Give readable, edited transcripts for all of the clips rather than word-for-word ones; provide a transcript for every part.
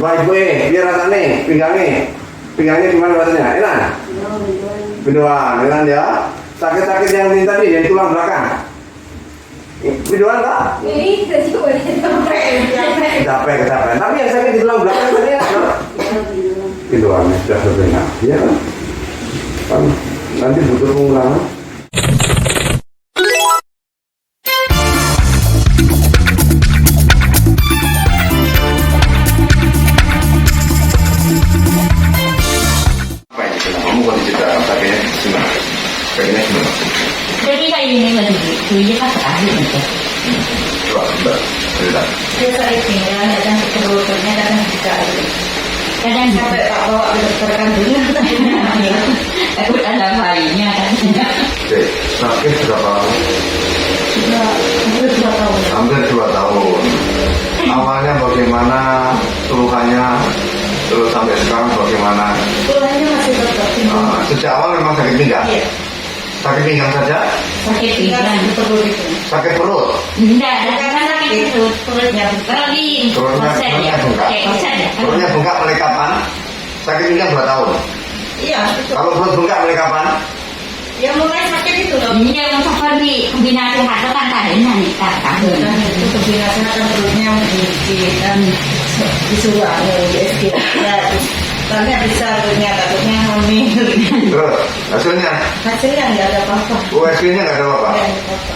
Coba ibu biar rasanya pinggangnya gimana rasanya? Enak? Biduan, enak ya. Sakit-sakit yang ini tadi, yang tulang belakang. Biduan tak? Ini Capek. Tapi yang sakit di tulang belakang tadi apa? Biduan, sudah sebenarnya. Iya kan? Nanti butuh pengulangan. Jadi kayak ini lagi, ini kan ahli itu. Coba, cerita. Biasa ini kan, kadang perutnya kadang juga itu. Kadang sampai tak bawa ke dokter kandungan. Aku ada bayinya kan. Oke, sakit berapa lama? Sudah hampir 2 tahun. Hampir 2 tahun. Awalnya bagaimana keluhannya? Terus sampai sekarang bagaimana? Keluhannya masih tetap. Sejak awal memang sakit pinggang? Iya. Sakit pinggang saja? Sakit pinggang perut itu. Sakit perut? Enggak, karena sakit perut, perutnya bengkak. Perutnya bengkak. Perutnya bengkak mulai kapan? Sakit pinggang 2 tahun? Iya. Kalau perut bengkak mulai kapan? Ya mulai sakit itu loh. Iya, yang seperti kombinasi hati kan tahunnya nih, tahun. Itu kombinasi kan perutnya dan disuruh USG. Ya, karena bisa punya takutnya hamil. Terus hasilnya? Hasilnya nggak ada apa-apa. USG-nya nggak ada apa-apa? Nggak ada apa-apa.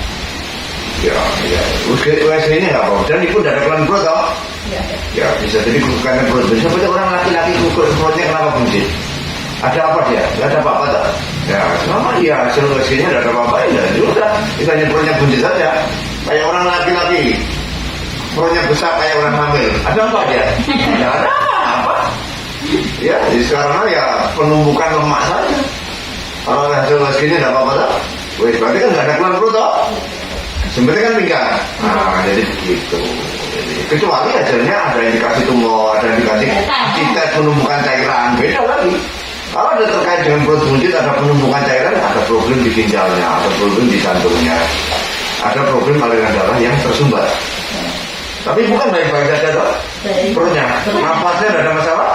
Ya. USG-nya nggak apa-apa. Dan itu dari kelan perut toh? Nggak ada. Ya bisa jadi karena perut. Seperti orang laki-laki kukur perutnya kenapa buncit? Ada apa dia? Nggak ada apa-apa tak? Ya selama dia hasil USG-nya nggak ada apa-apa ya sudah. Kita hanya perutnya buncit saja. Kayak orang laki-laki perutnya besar kayak orang hamil. Ada apa dia? Nggak ada apa. Ya, sekarang ya penumpukan lemak saja. Kalau hasil USG-nya tidak apa-apa tak? Berarti kan nggak ada keluar perut toh? Sebenarnya kan pinggang. Nah, jadi begitu. Kecuali hasilnya ada indikasi tumor, ada indikasi akibat penumpukan cairan, beda lagi. Kalau ada terkait dengan perut buncit, ada penumpukan cairan, ada problem di ginjalnya, ada problem di jantungnya, ada problem aliran darah yang tersumbat. Tapi bukan baik-baik saja toh. Perutnya, napasnya tidak ada masalah.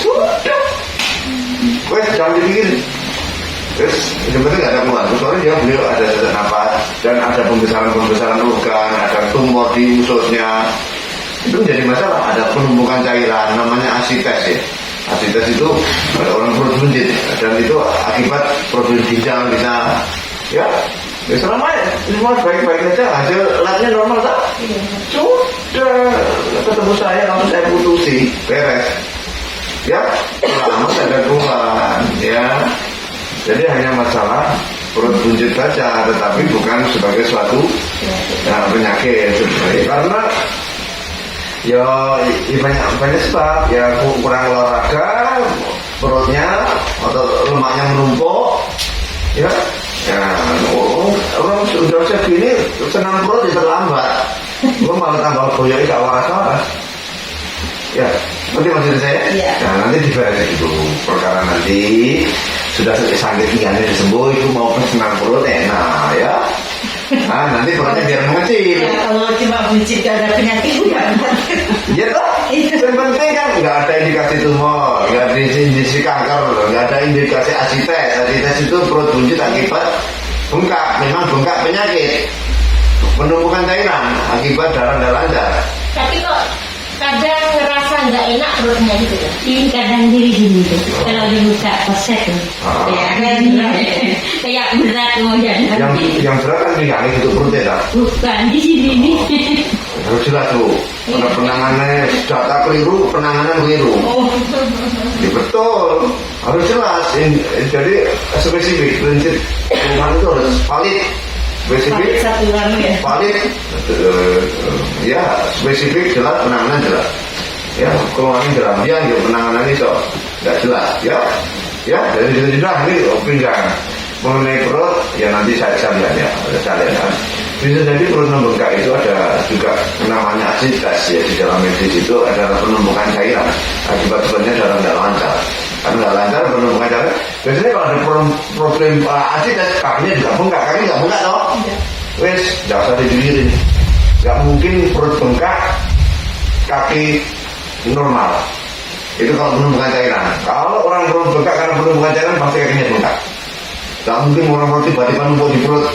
Sudah. Wes jangan dipikirin. Terus sebenarnya nggak ada keluhan. Soalnya beliau ada sesak napas dan ada pembesaran organ, ada tumor di ususnya. Itu menjadi masalah. Ada penumpukan cairan, namanya asites ya. Asites itu ada orang perut buncit dan itu akibat problem ginjal bisa ya. Ya selama semua baik-baik saja, hasil labnya normal tak? Sudah ketemu saya, lalu saya putusi, beres. Ya, lama ada keluhan, ya. Jadi hanya masalah perut buncit saja, tetapi bukan sebagai suatu penyakit sebenarnya. Karena ya banyak sebab, ya kurang olahraga, perutnya atau lemaknya menumpuk, ya. Ya, orang sudah segini senam perut ya terlambat. Gue malah tambah goyang gak waras-waras. Ya, seperti maksud saya. Ya. Nah, nanti diberesin itu perkara nanti sudah sakit tinggalnya disembuh, itu mau senam perut enak ya. Nah, nanti perutnya biar mengecil. Ya, kalau cuma buncit gak ada penyakit enggak. Ya toh, yang penting kan nggak ada indikasi tumor, nggak ada indikasi kanker, nggak ada indikasi asites. Asites itu perut buncit akibat bengkak, memang bengkak penyakit, penumpukan cairan akibat darah nggak lancar. Tapi kok kadang ngerasa nggak enak perutnya gitu ya? Ini kadang diri gini tuh, kalau dibuka koset tuh, ya kan kayak berat mau jadi. Yang berat kan pinggang itu perutnya tak? Bukan di sini nih. Harus jelas tuh, karena penanganannya data keliru, penanganan keliru. Ya, betul, harus jelas. Jadi spesifik, prinsip keluhan itu harus valid. Spesifik, valid, ya spesifik, jelas, penanganan jelas. Ya, keluhan jelas, dia penanganan itu nggak jelas. Ya, dari sudah ini pinggang. Mengenai perut, ya nanti saya lihat ya, saya lihat. Bisa jadi perut membengkak itu ada juga namanya asites ya, di dalam medis itu adalah penumpukan cairan akibat sebenarnya darah tidak lancar. Karena tidak lancar penumpukan cairan. Biasanya kalau ada problem asites, kakinya juga bengkak, kaki nggak bengkak toh? Wes, nggak usah dipikirin. Nggak mungkin perut bengkak, kaki normal. Itu kalau penumpukan cairan. Kalau orang perut bengkak karena penumpukan cairan pasti kakinya bengkak. Gak mungkin orang tiba-tiba numpuk di perut,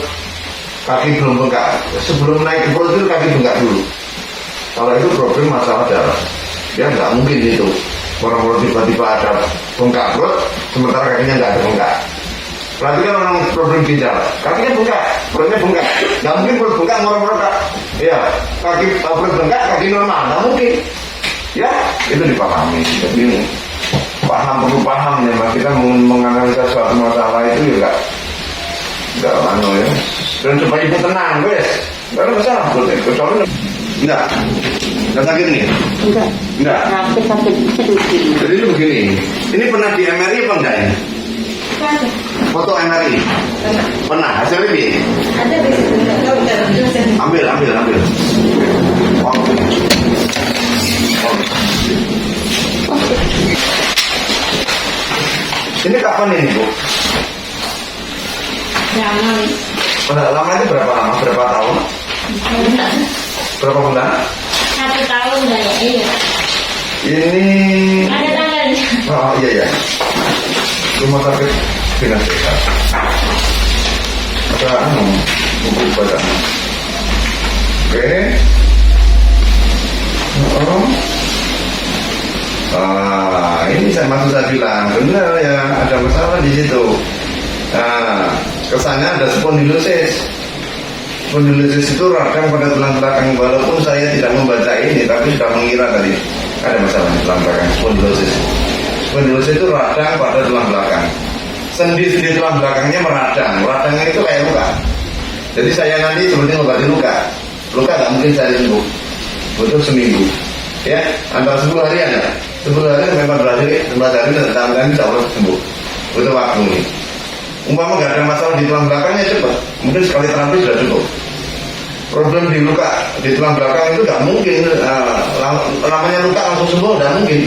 kaki belum bengkak. Sebelum naik ke perut itu kaki bengkak dulu. Kalau itu problem masalah darah. Ya nggak mungkin itu. Orang tiba-tiba ada bengkak perut, sementara kakinya nggak ada bengkak. Berarti kan orang problem ginjal, kakinya bengkak, perutnya bengkak. Nggak mungkin perut bengkak, orang ya kaki perut bengkak, kaki normal, nggak mungkin. Ya itu dipahami. Jadi perlu paham ya, mas. Kita menganalisa suatu masalah itu juga nggak anu ya. Dan supaya ibu tenang, guys. Nggak ada masalah, kecuali enggak sakit nih? Enggak. Sakit. Jadi itu begini. Ini pernah di MRI apa enggak ini? Foto MRI? Pernah. Hasilnya ini? Ada di situ. Ambil. Ini kapan ini, Bu? Lama itu berapa lama? Berapa tahun? Berapa bulan? 1 tahun lah ya. Iya. Ini Ada tanggalnya. oh iya. Rumah sakit Bina Sehat. Ada buku bacaan. Oke. Ini saya bilang benar ya, ada masalah di situ. Kesannya ada spondylosis. Spondylosis itu radang pada tulang belakang. Walaupun saya tidak membaca ini, tapi sudah mengira tadi ada masalah di tulang belakang. Spondylosis itu radang pada tulang belakang. Sendi-sendi tulang belakangnya meradang. Radangnya itu kayak luka. Jadi saya nanti seperti mengobati luka. Luka nggak mungkin saya sembuh. Butuh seminggu. Ya, antara 10 harian ya. 10 hari memang berarti 11 hari dan tahun insya Allah sembuh. Butuh waktu ini. Umpama nggak ada masalah di tulang belakangnya cepat. Mungkin sekali terapi sudah cukup. Problem di luka di tulang belakang itu nggak mungkin. Namanya luka langsung sembuh nggak mungkin.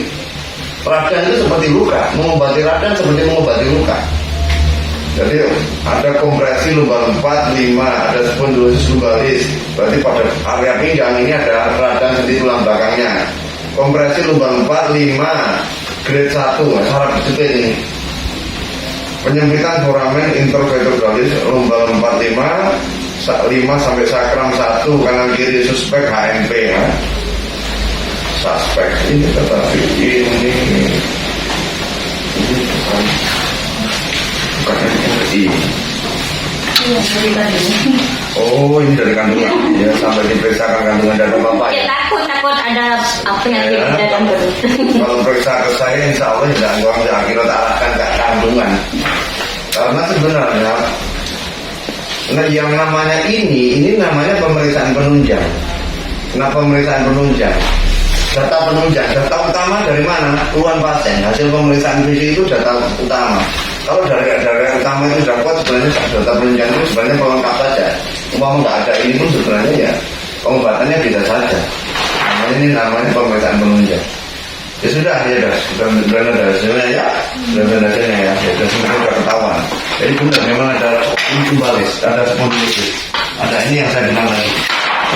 Radang itu seperti luka. Mengobati radang seperti mengobati luka. Jadi ada kompresi lumbar 4, 5, ada spondylosis lumbalis. Berarti pada area pinggang ini ada radang sendi tulang belakangnya. Kompresi lumbar 4, 5, grade 1, syarat disitu ini. Penyempitan foramen intervertebralis lumbar 4, 5 sampai sakram 1 kanan kiri suspek HMP ya. Suspek ini tetapi ini bukan MRI. Iya, dari tadi. Oh, ini dari kandungan. Ya, sampai diperiksakan kandungan dari bapak. Ya, takut ada penyakit di dalam perut. Kalau periksa ke saya, insya Allah tidak uang akhirat arahkan ke kandungan. Karena sebenarnya, yang namanya ini namanya pemeriksaan penunjang. Kenapa pemeriksaan penunjang? Data penunjang, data utama dari mana? Keluhan pasien. Hasil pemeriksaan fisik itu data utama. Kalau dari utama itu sudah kuat, sebenarnya data penunjang itu sebenarnya pelengkap saja. Umpama nggak ada ini pun sebenarnya ya pengobatannya bisa saja. Ini namanya pemeriksaan penunjang. Ya sudah ada hasilnya ya, sudah ya, semua sudah ketahuan. Jadi benar memang ada lumbalis, ada spondylosis, ada ini yang saya bilang tadi,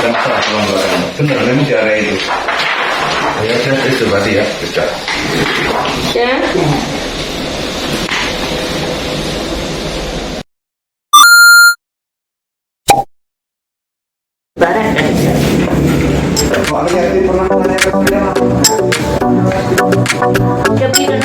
ada masalah tulang belakang. Benar memang di area itu. Ya sudah itu berarti ya, sudah. Ya. Barat kan? Soalnya ini pernah nanya ke saya. Tapi kan?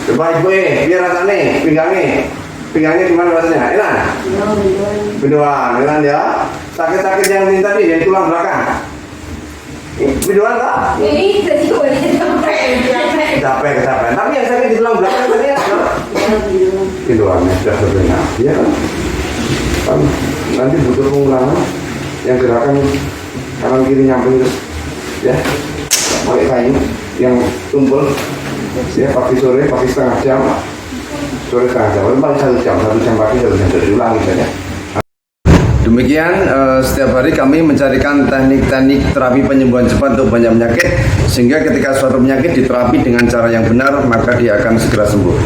Coba ibu biar rasanya pinggangnya gimana rasanya? Enak? Bedoan, enak ya. Sakit-sakit yang ini tadi yang tulang belakang. Videoan kah? Ini tadi capek. Capek. Tapi yang sakit di tulang belakang tadi ya? Videoannya sudah terdengar, ya kan? Kan nanti butuh pengulangan yang gerakan kanan kiri nyamping terus, ya. Pakai kayu yang tumpul, ya pagi sore, pagi setengah jam, sore setengah jam, paling 1 jam pagi 1 jam diulangi saja. Demikian setiap hari kami mencarikan teknik-teknik terapi penyembuhan cepat untuk banyak penyakit, sehingga ketika suatu penyakit diterapi dengan cara yang benar maka dia akan segera sembuh.